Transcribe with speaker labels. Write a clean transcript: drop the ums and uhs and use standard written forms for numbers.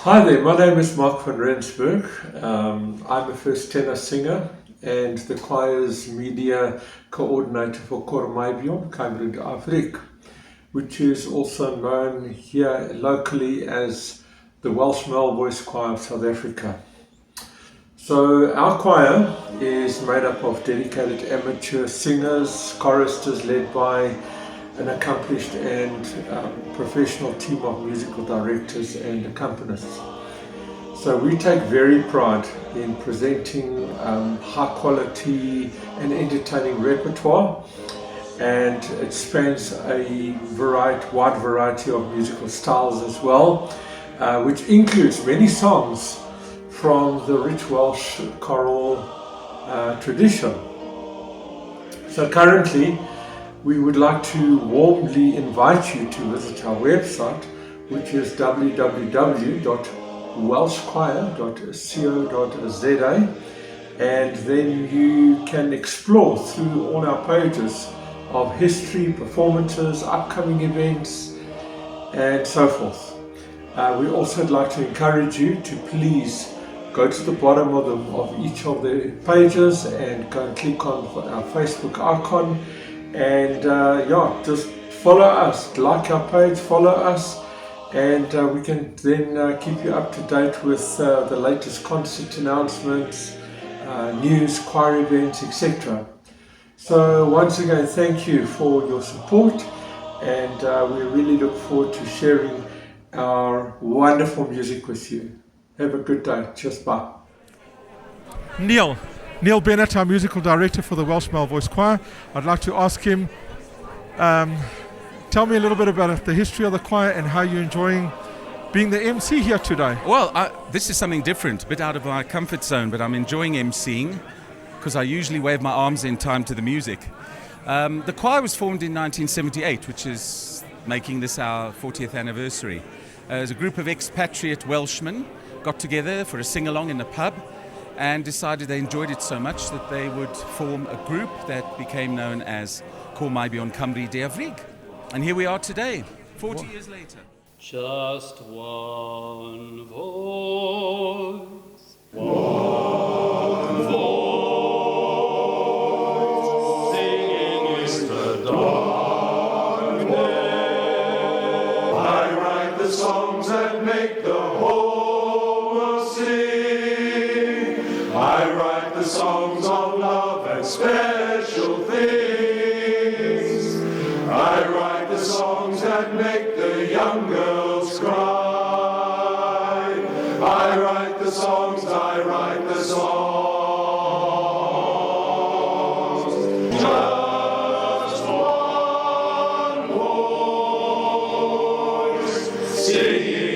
Speaker 1: Hi there, my name is Mark van Rensburg. I'm a first tenor singer and the choir's media coordinator for Kormaibion, Cambridge Afrique, which is also known here locally as the Welsh Male Voice Choir of South Africa. So our choir is made up of dedicated amateur singers, choristers led by an accomplished and professional team of musical directors and accompanists. So we take very pride in presenting high quality and entertaining repertoire, and it spans a wide variety of musical styles as well, which includes many songs from the rich Welsh choral tradition. So currently we would like to warmly invite you to visit our website, which is www.welshchoir.co.za, and then you can explore through all our pages of history, performances, upcoming events, and so forth. We also would like to encourage you to please go to the bottom of each of the pages and go and click on our Facebook icon. And just follow us, like our page, follow us, and we can then keep you up to date with the latest concert announcements, news, choir events, etc. So once again, thank you for your support, and we really look forward to sharing our wonderful music with you. Have a good day. Cheers, bye.
Speaker 2: Neil Bennett, our musical director for the Welsh Male Voice Choir. I'd like to ask him, tell me a little bit about the history of the choir and how you're enjoying being the MC here today.
Speaker 3: Well, this is something different, a bit out of my comfort zone, but I'm enjoying MCing because I usually wave my arms in time to the music. The choir was formed in 1978, which is making this our 40th anniversary. As a group of expatriate Welshmen got together for a sing-along in a pub and decided they enjoyed it so much that they would form a group that became known as Kormaibion CMCDA Afrique. And here we are today, 40 years later.
Speaker 4: Just one voice.
Speaker 5: One voice, singing in the darkness. I write the songs that make the whole world sing. I write the songs of love and special things. I write the songs that make the young girls cry. I write the songs, I write the songs. Just one voice singing